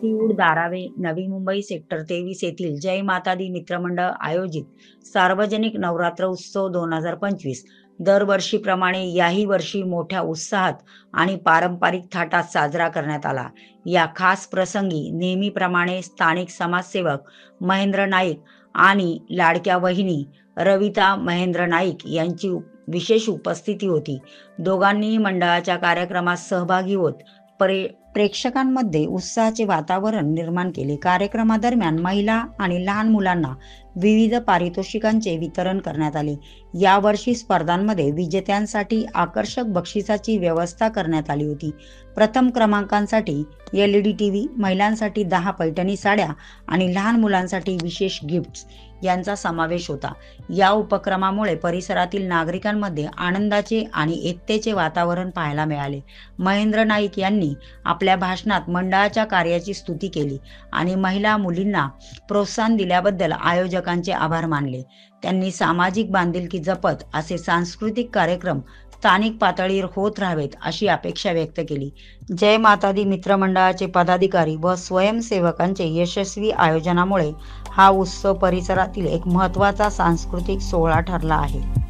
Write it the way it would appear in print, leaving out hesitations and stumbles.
वस्तीऊड धारावे Navi Mumbai sector 23 येथील जय माता दी मित्रमंडळ आयोजित सार्वजनिक नवरात्र उत्सव 2025 दरवर्षीप्रमाणे याही वर्षी मोठ्या उत्साहात आणि पारंपरिक थाटात साजरा करण्यात आला। या खास प्रसंगी नेहमीप्रमाणे स्थानिक समाजसेवक महेंद्र नाईक आणि लाडक्या वहिनी रविता महेंद्र नाईक यांची विशेष उपस्थिती होती। दोघांनीही मंडळाच्या कार्यक्रमात सहभागी होत प्रेक्षकांमध्ये उत्साहाचे वातावरण निर्माण केले। कार्यक्रमादरम्यान महिला आणि लहान मुलांना विविध पारितोषिकांचे वितरण करण्यात आले। यावर्षी स्पर्धांमध्ये विजेत्यांसाठी आकर्षक बक्षिसाची व्यवस्था करण्यात आली होती। प्रथम क्रमांकांसाठी LED टीव्ही, महिलांसाठी 10 पैठणी साड्या आणि लहान मुलांसाठी विशेष गिफ्ट्स यांचा समावेश होता। या उपक्रमामुळे परिसरातील नागरिकांमध्ये आनंदाचे आणि एकतेचे वातावरण पाहायला मिळाले। महेंद्र नाईक यांनी आपल्या भाषणात मंडळाच्या कार्याची स्तुती केली आणि महिला मुलींना प्रोत्साहन दिल्याबद्दल आयोजकांचे आभार मानले। त्यांनी सामाजिक बांधिलकी जपत असे सांस्कृतिक कार्यक्रम स्थानिक पातळीवर होत राहावेत अशी अपेक्षा व्यक्त केली। जय माता दी मित्रमंडळाचे पदाधिकारी व स्वयंसेवकांचे यशस्वी आयोजनामुळे हा उत्सव परिसरातील एक महत्त्वाचा सांस्कृतिक सोहळा ठरला आहे।